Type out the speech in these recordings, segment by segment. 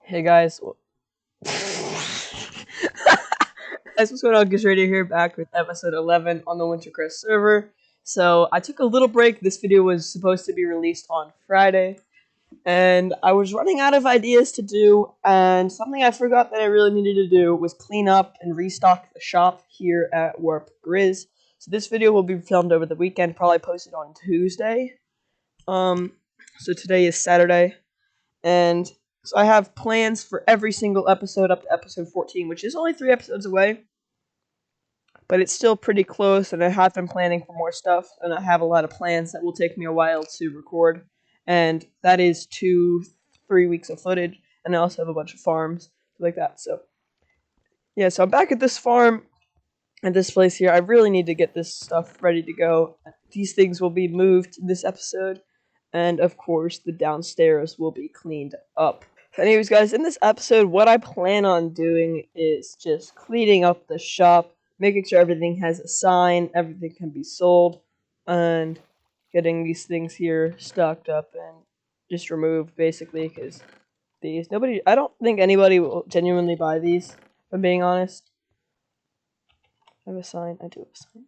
Hey guys, what's going on? Grizzradio here, back with episode 11 on the Wintercrest server. So I took a little break. This video was supposed to be released on Friday, and I was running out of ideas to do. And something I forgot that I really needed to do was clean up and restock the shop here at Warp Grizz. So this video will be filmed over the weekend, probably posted on Tuesday. So today is Saturday, and so I have plans for every single episode up to episode 14, which is only 3 episodes away. But it's still pretty close, and I have been planning for more stuff, and I have a lot of plans that will take me a while to record. And that is 2-3 weeks of footage, and I also have a bunch of farms, like that. So, yeah, so I'm back at this farm, at this place here. I really need to get this stuff ready to go. These things will be moved this episode, and of course, the downstairs will be cleaned up. Anyways, guys, in this episode, what I plan on doing is just cleaning up the shop, making sure everything has a sign, everything can be sold, and getting these things here stocked up and just removed, basically, because I don't think anybody will genuinely buy these, if I'm being honest. I have a sign. I do have a sign.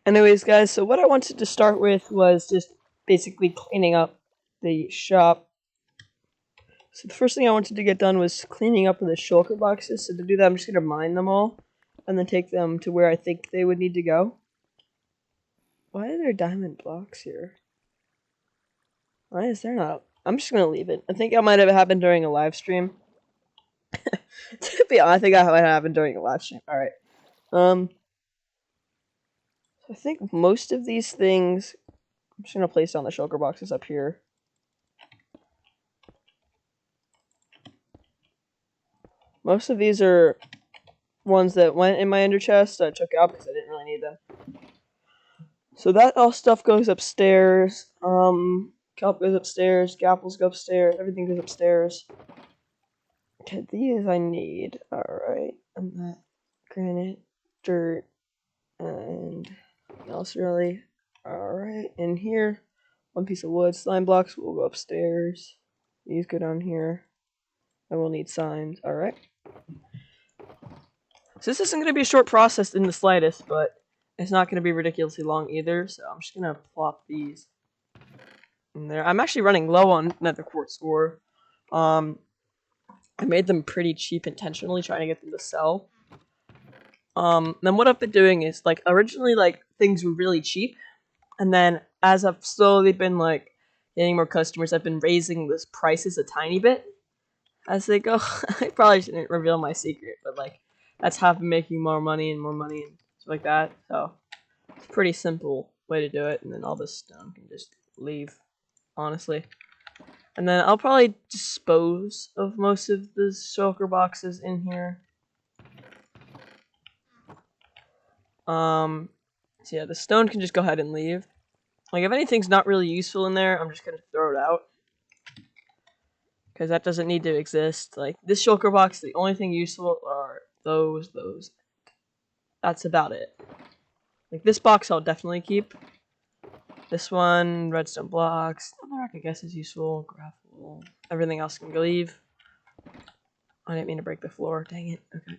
Anyways, guys, so what I wanted to start with was just basically cleaning up the shop. So the first thing I wanted to get done was cleaning up the shulker boxes. So to do that, I'm just going to mine them all and then take them to where I think they would need to go. Why are there diamond blocks here? Why is there not? I'm just going to leave it. I think it might have happened during a live stream. To be honest, I think that might have happened during a live stream. Alright. I think most of these things, I'm just going to place down the shulker boxes up here. Most of these are ones that went in my ender chest, so I took out because I didn't really need them. So that all stuff goes upstairs. Kelp goes upstairs, gapples go upstairs, everything goes upstairs. Okay, these I need. Alright. And that granite, dirt, and nothing else really. Alright, in here, one piece of wood. Slime blocks will go upstairs. These go down here. I will need signs. Alright. So this isn't going to be a short process in the slightest, but it's not going to be ridiculously long either, so I'm just going to plop these in there. I'm actually running low on nether quartz ore. I made them pretty cheap intentionally, trying to get them to sell. Then what I've been doing is, like, originally, like, things were really cheap, and then as I've slowly been, like, getting more customers, I've been raising the prices a tiny bit as they go. I probably shouldn't reveal my secret, but, like, that's how I've been making more money and stuff like that. So it's a pretty simple way to do it, and then all this stone can just leave, honestly. And then I'll probably dispose of most of the shulker boxes in here. So yeah, the stone can just go ahead and leave. Like, if anything's not really useful in there, I'm just gonna throw it out, because that doesn't need to exist. Like, this shulker box, the only thing useful are those. That's about it. Like, this box I'll definitely keep. This one, redstone blocks. Netherrack, I guess, is useful. Gravel. Everything else can leave. I didn't mean to break the floor. Dang it. Okay.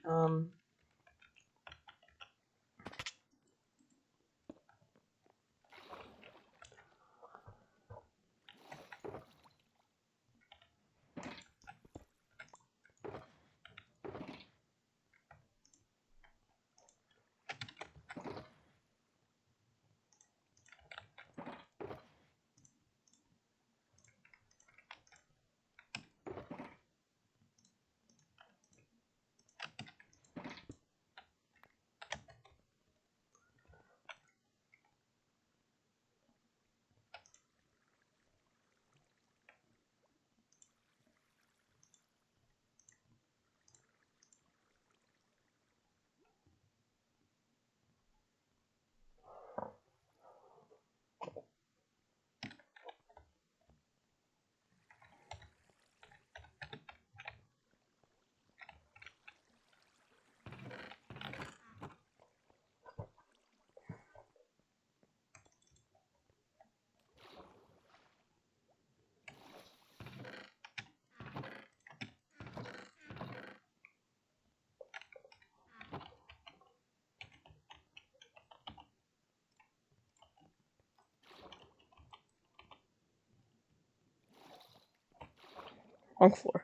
Wrong floor.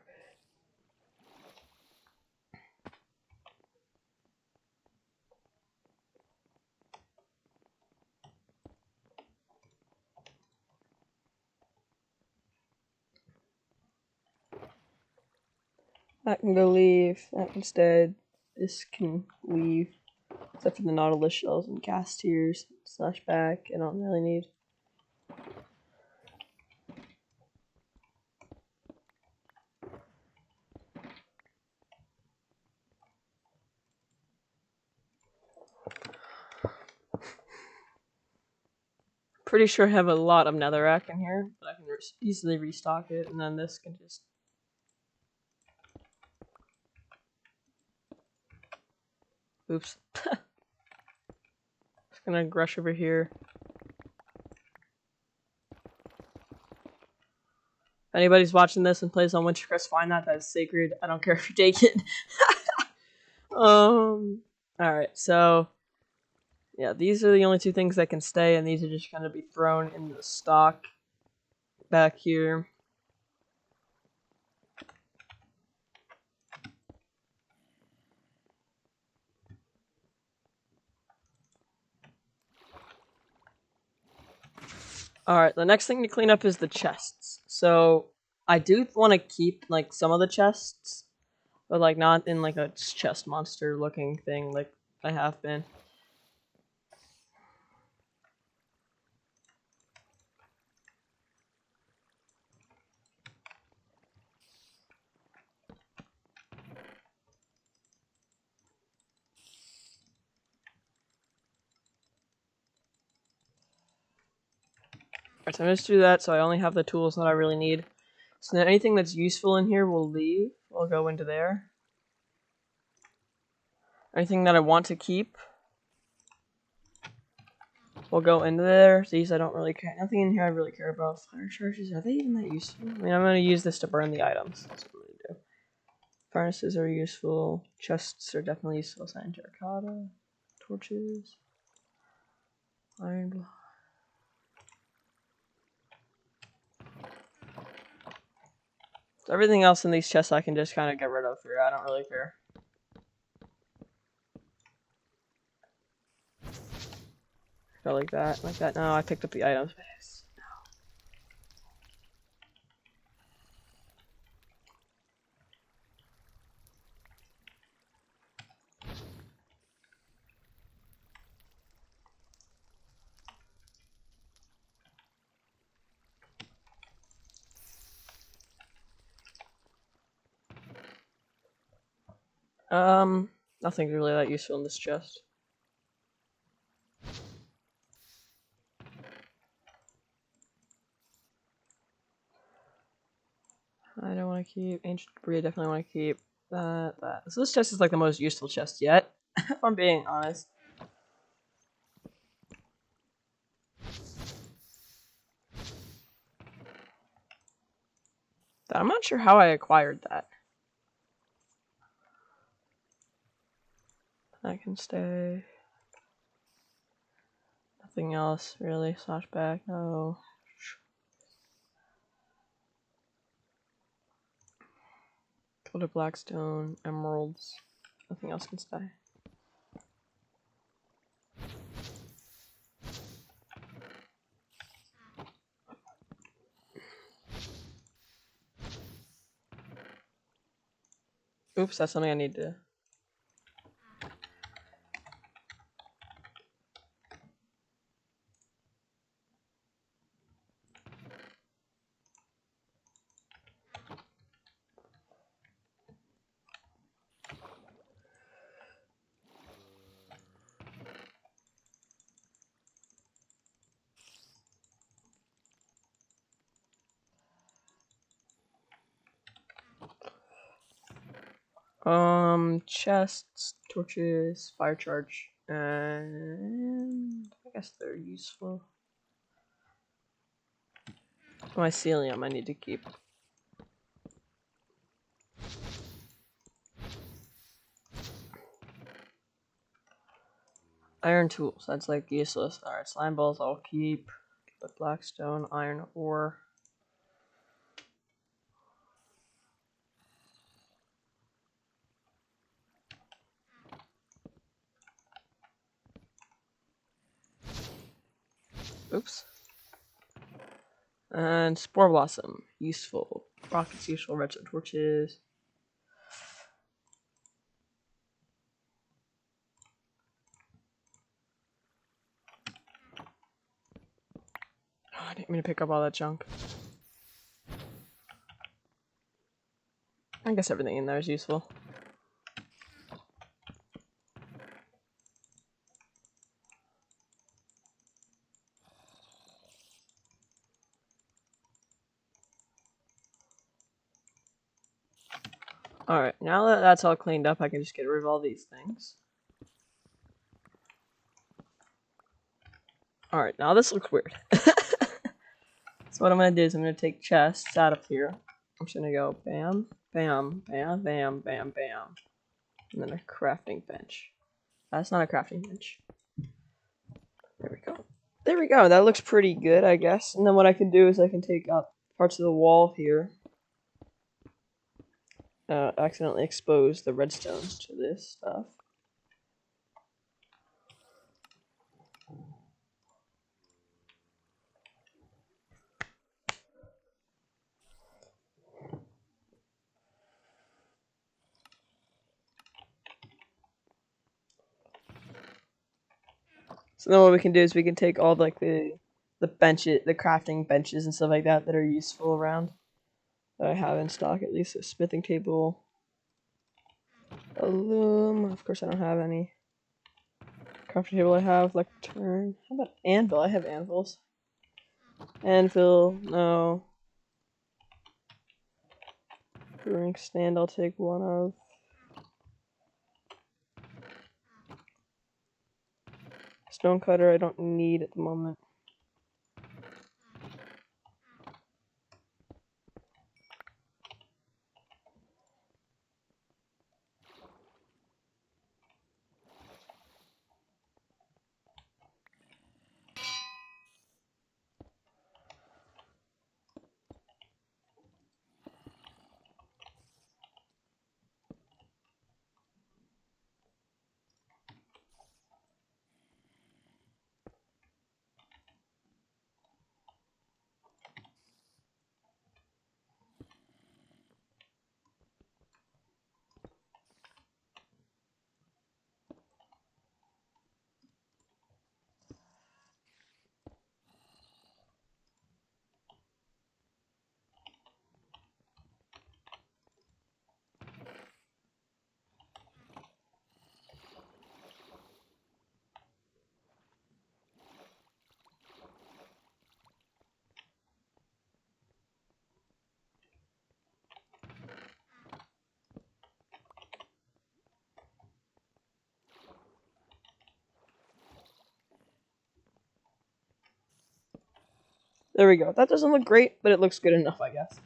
That can go leave. That instead. This can leave. Except for the Nautilus shells and gas tiers. Slash back. I don't really need. Pretty sure I have a lot of netherrack in here, but I can easily restock it, and then this can just... Oops. Just gonna rush over here. If anybody's watching this and plays on Wintercrest, find that is sacred. I don't care if you take it. Alright, so... yeah, these are the only two things that can stay, and these are just gonna be thrown in the stock back here. Alright, the next thing to clean up is the chests. So, I do want to keep, like, some of the chests, but, like, not in, like, a chest monster looking thing like I have been. Alright, so I'm just do that, so I only have the tools that I really need. So then anything that's useful in here will leave. Will go into there. Anything that I want to keep will go into there. These I don't really care. Nothing in here I really care about. Fire charges, are they even that useful? I mean, I'm going to use this to burn the items. That's what I'm going to do. Furnaces are useful. Chests are definitely useful. Sand terracotta. Torches. Iron block. So everything else in these chests I can just kind of get rid of here. I don't really care. Go like that, like that. No, I picked up the items. Nothing's really that useful in this chest. I don't want to keep ancient debris. I definitely want to keep that. So this chest is like the most useful chest yet, if I'm being honest. I'm not sure how I acquired that. I can stay. Nothing else really. Slash back. No. Go to Blackstone. Emeralds. Nothing else can stay. Oops, that's something I need to. Chests, torches, fire charge, and I guess they're useful. Mycelium I need to keep. Iron tools, that's like useless. Alright, slime balls I'll keep. The blackstone, iron ore. Oops. And spore blossom, useful. Rockets useful, redstone torches. Oh, I didn't mean to pick up all that junk. I guess everything in there is useful. Alright, now that that's all cleaned up, I can just get rid of all these things. Alright, now this looks weird. So what I'm going to do is I'm going to take chests out of here. I'm just going to go bam, bam, bam, bam, bam, bam. And then a crafting bench. That's not a crafting bench. There we go. There we go. That looks pretty good, I guess. And then what I can do is I can take out parts of the wall here. Accidentally expose the redstone to this stuff. So then what we can do is we can take all like the benches, the crafting benches and stuff like that that are useful around that I have in stock, at least a smithing table, a loom. Of course, I don't have any. Crafting table I have lectern. How about anvil? I have anvils. Anvil, no. Brewing stand, I'll take one of. Stone cutter, I don't need at the moment. There we go. That doesn't look great, but it looks good enough, I guess.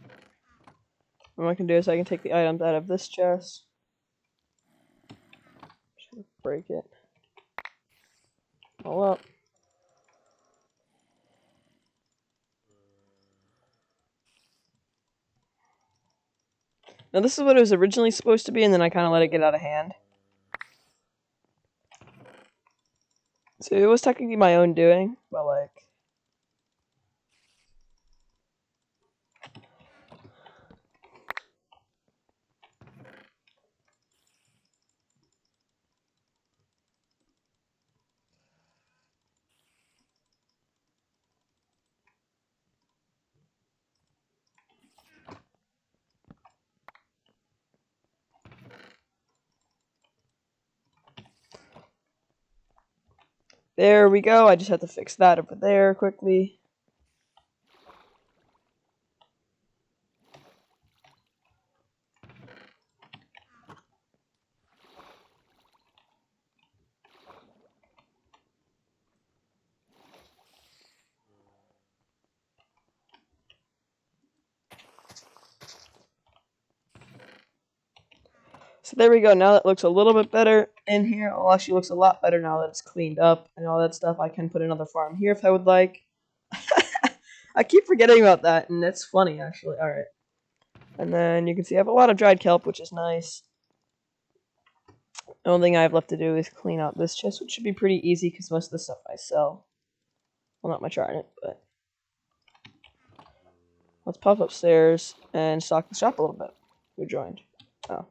what I can do is I can take the items out of this chest. Just gonna break it all up. Now this is what it was originally supposed to be, and then I kind of let it get out of hand. So it was technically my own doing, but like... There we go, I just have to fix that over there quickly. So there we go, now that looks a little bit better in here. It actually looks a lot better now that it's cleaned up and all that stuff. I can put another farm here if I would like. I keep forgetting about that, and it's funny, actually. Alright. And then you can see I have a lot of dried kelp, which is nice. The only thing I have left to do is clean out this chest, which should be pretty easy because most of the stuff I sell. Well, not much art in it, but... Let's pop upstairs and stock the shop a little bit. Who joined? Oh.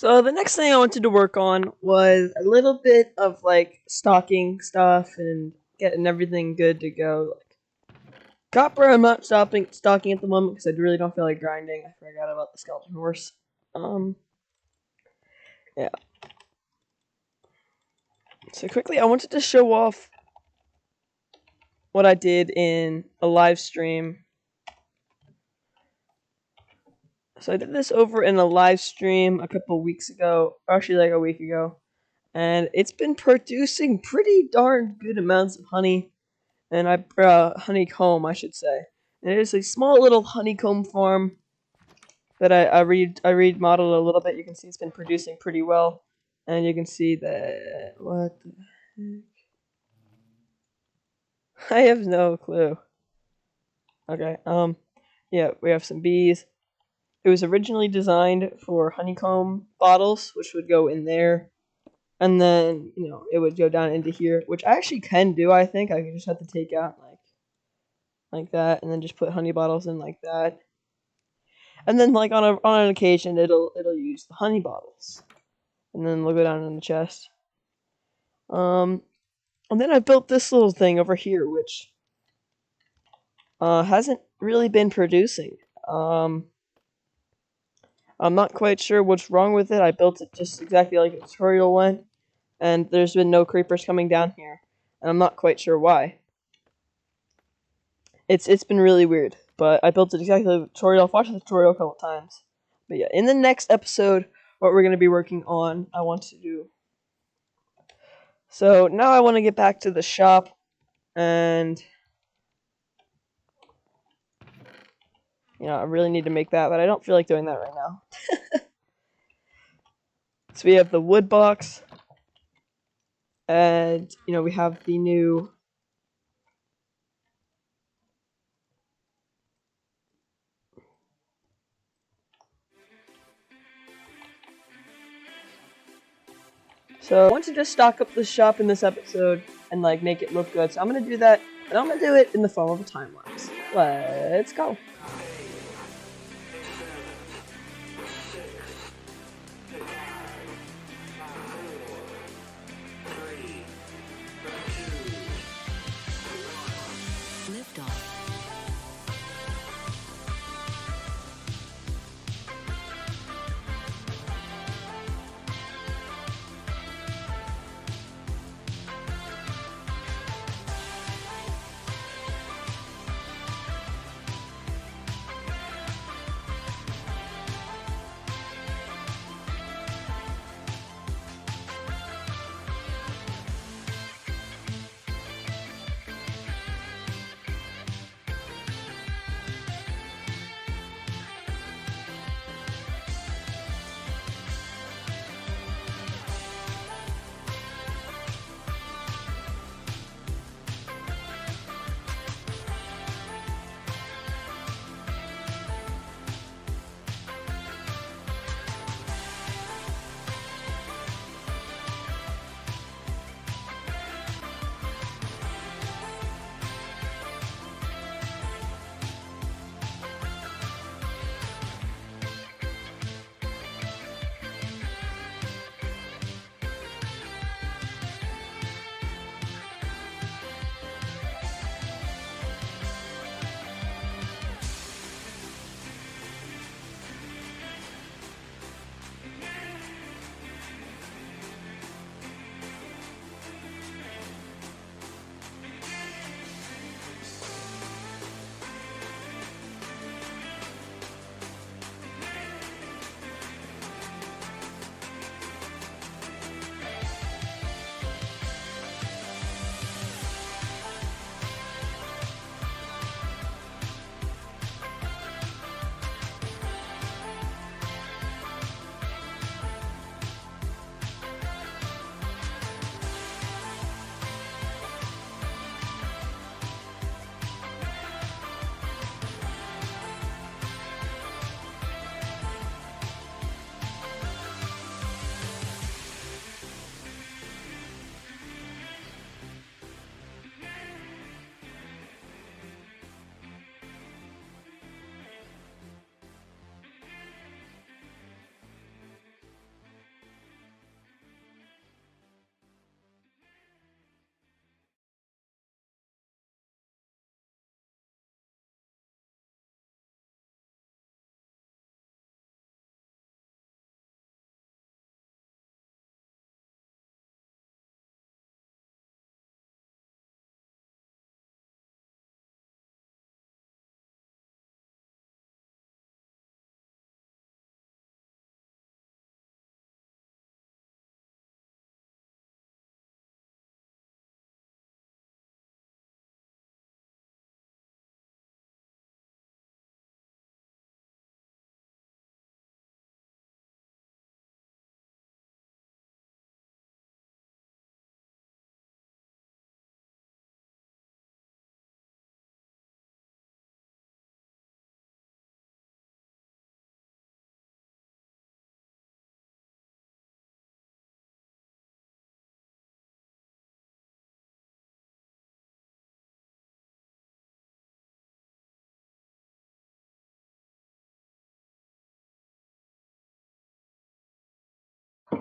So the next thing I wanted to work on was a little bit of like stocking stuff and getting everything good to go. Like copper, I'm not stocking at the moment because I really don't feel like grinding. I forgot about the skeleton horse. Yeah. So quickly, I wanted to show off what I did in a live stream. So I did this over in a live stream a couple weeks ago, or actually like a week ago, and it's been producing pretty darn good amounts of honey, and honeycomb, I should say. And it is a small little honeycomb farm that I remodeled a little bit. You can see it's been producing pretty well, and you can see that what the heck? I have no clue. Okay, yeah, we have some bees. It was originally designed for honeycomb bottles, which would go in there, and then, it would go down into here, which I actually can do, I think. I just have to take out, like that, and then just put honey bottles in like that. And then, like, on an occasion, it'll use the honey bottles. And then they'll go down in the chest. And then I built this little thing over here, which hasn't really been producing. I'm not quite sure what's wrong with it. I built it just exactly like the tutorial went, and there's been no creepers coming down here, and I'm not quite sure why. It's been really weird, but I built it exactly like the tutorial. I've watched the tutorial a couple times. But yeah, in the next episode, what we're going to be working on, I want to do. So now I want to get back to the shop, and I really need to make that, but I don't feel like doing that right now. So we have the wood box, and we have the new So I want to just stock up the shop in this episode and like make it look good. So I'm gonna do that, and I'm gonna do it in the form of a time lapse. Let's go.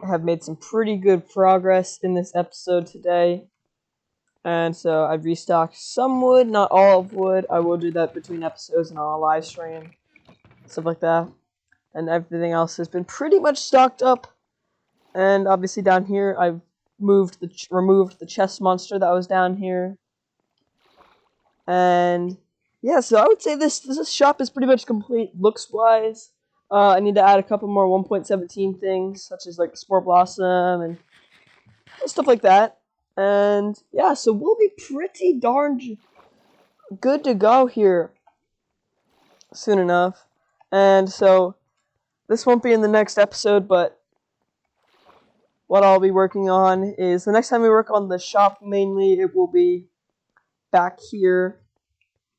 have made some pretty good progress in this episode today. And so I've restocked some wood, not all of wood. I will do that between episodes and on a live stream, stuff like that. And everything else has been pretty much stocked up. And obviously down here, I've removed the chest monster that was down here. And yeah, so I would say this shop is pretty much complete looks-wise. I need to add a couple more 1.17 things, such as like the Spore Blossom and stuff like that. And yeah, so we'll be pretty darn good to go here soon enough. And so this won't be in the next episode, but what I'll be working on is the next time we work on the shop mainly, it will be back here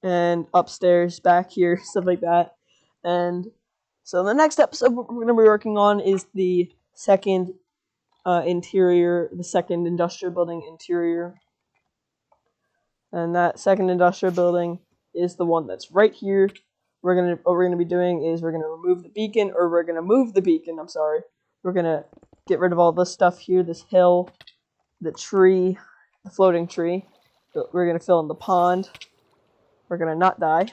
and upstairs, back here, stuff like that. And so the next episode what we're going to be working on is the second the second industrial building interior. And that second industrial building is the one that's right here. What we're gonna be doing is we're gonna remove the beacon, or we're gonna move the beacon. I'm sorry. We're gonna get rid of all this stuff here, this hill, the tree, the floating tree. We're gonna fill in the pond. We're gonna not die.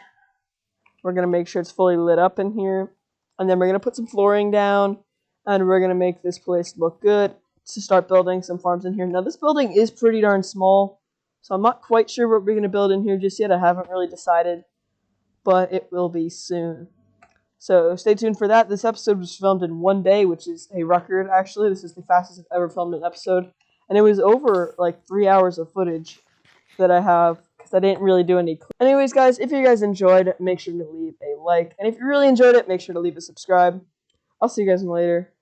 We're gonna make sure it's fully lit up in here, and then we're gonna put some flooring down, and we're gonna make this place look good to start building some farms in here. Now this building is pretty darn small, so I'm not quite sure what we're gonna build in here just yet. I haven't really decided, but it will be soon. So stay tuned for that. This episode was filmed in 1 day, which is a record, actually. This is the fastest I've ever filmed an episode. And it was over, like, 3 hours of footage that I have, because I didn't really do any. Anyways, guys, if you guys enjoyed, make sure to leave a like. And if you really enjoyed it, make sure to leave a subscribe. I'll see you guys later.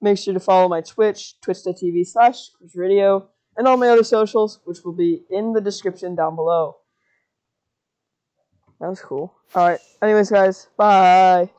Make sure to follow my Twitch, twitch.tv/Grizzradio, and all my other socials, which will be in the description down below. That was cool. Alright, anyways, guys, bye!